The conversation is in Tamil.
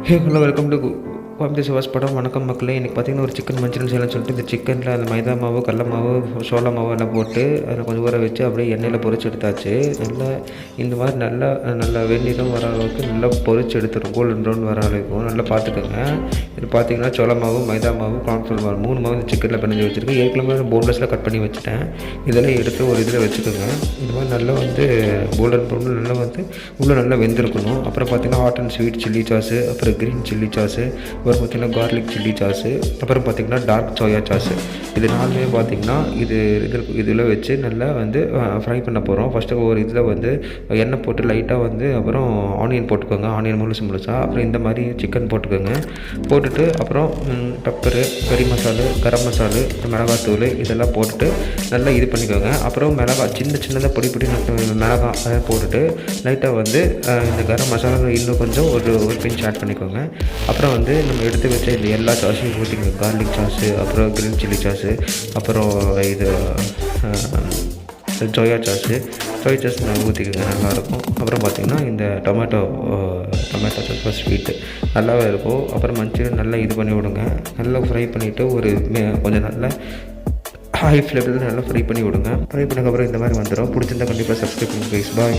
Hey hello welcome to Coimbatore Siva's படம். வணக்கம் மக்களே. இன்றைக்கி பார்த்திங்கன்னா ஒரு சிக்கன் மஞ்சள் செய்யலாம்னு சொல்லிட்டு இந்த சிக்கனில் அந்த மைதா மாவு, கடல மாவு, சோள மாவு எல்லாம் போட்டு அதில் கொஞ்சம் ஊற வச்சு அப்படியே எண்ணெயில் பொரிச்சு எடுத்தாச்சு. நல்லா இந்த மாதிரி நல்லா வெந்நீரும் வர அளவுக்கு நல்லா பொரிச்சு எடுத்துடும். கோல்டன் ப்ரௌன் வர அளவுக்கு நல்லா பார்த்துக்கோங்க. இது பார்த்திங்கன்னா சோள மாவு, மைதா மாவு, கார்ன்ஃப்ளவர் மாவு 3 மாவு இந்த சிக்கனில் பிணைஞ்சு வச்சுருக்கேன். ஏற்கனவே போன்லெஸ்ஸில் கட் பண்ணி வச்சுட்டேன். இதெல்லாம் எடுத்து ஒரு இதில் வச்சுக்கோங்க. இது மாதிரி நல்லா கோல்டன் ப்ரௌன் நல்லா உள்ளே நல்லா வெந்திருக்கணும். அப்புறம் பார்த்திங்கன்னா hot and sweet chilli sauce, அப்புறம் க்ரீன் சில்லி சாஸு, அப்புறம் பார்த்திங்கன்னா கார்லிக் சில்லி சாஸு, அப்புறம் பார்த்திங்கன்னா டார்க் சோயா சாஸு. இது 4மே பார்த்திங்கன்னா இதில் வச்சு நல்லா ஃப்ரை பண்ண போகிறோம். ஃபஸ்ட்டு ஒரு இதில் எண்ணெய் போட்டு லைட்டாக அப்புறம் ஆனியன் போட்டுக்கோங்க. ஆனியன் முழுசாக அப்புறம் இந்த மாதிரி சிக்கன் போட்டுக்கோங்க. போட்டுட்டு அப்புறம் பெப்பரு, கறி மசாலு, கரம் மசாலு, மிளகாத்தூள் இதெல்லாம் போட்டுட்டு நல்லா இது பண்ணிக்கோங்க. அப்புறம் மிளகாய் சின்னதாக பொடி மிளகாய் அதை போட்டுட்டு லைட்டாக இந்த கரம் மசாலா இன்னும் கொஞ்சம் ஒரு பிஞ்ச் ஆட் பண்ணிக்கோங்க. அப்புறம் நம்ம எடுத்து வச்ச இந்த எல்லா சாஸையும் ஊற்றிக்கோங்க. கார்லிக் சாஸு, அப்புறம் க்ரீன் சில்லி சாஸு, அப்புறம் இது சோயா சாஸு ஊற்றிக்கோங்க. நல்லாயிருக்கும். அப்புறம் பார்த்திங்கன்னா இந்த டொமேட்டோ சாஸ் ஸ்வீட்டு நல்லாவே இருக்கும். அப்புறம் மஞ்சள் நல்லா இது பண்ணி விடுங்க. நல்லா ஃப்ரை பண்ணிவிட்டு கொஞ்சம் நல்லா ஹை ஃப்ளேமில் நல்லா ஃப்ரை பண்ணி விடுங்க. ஃப்ரை பண்ணதுக்கப்புறம் இந்த மாதிரி வந்துடும். பிடிச்சிருந்தா கண்டிப்பாக சப்ஸ்கிரைப் பண்ணுங்க ப்ளீஸ். பாய்.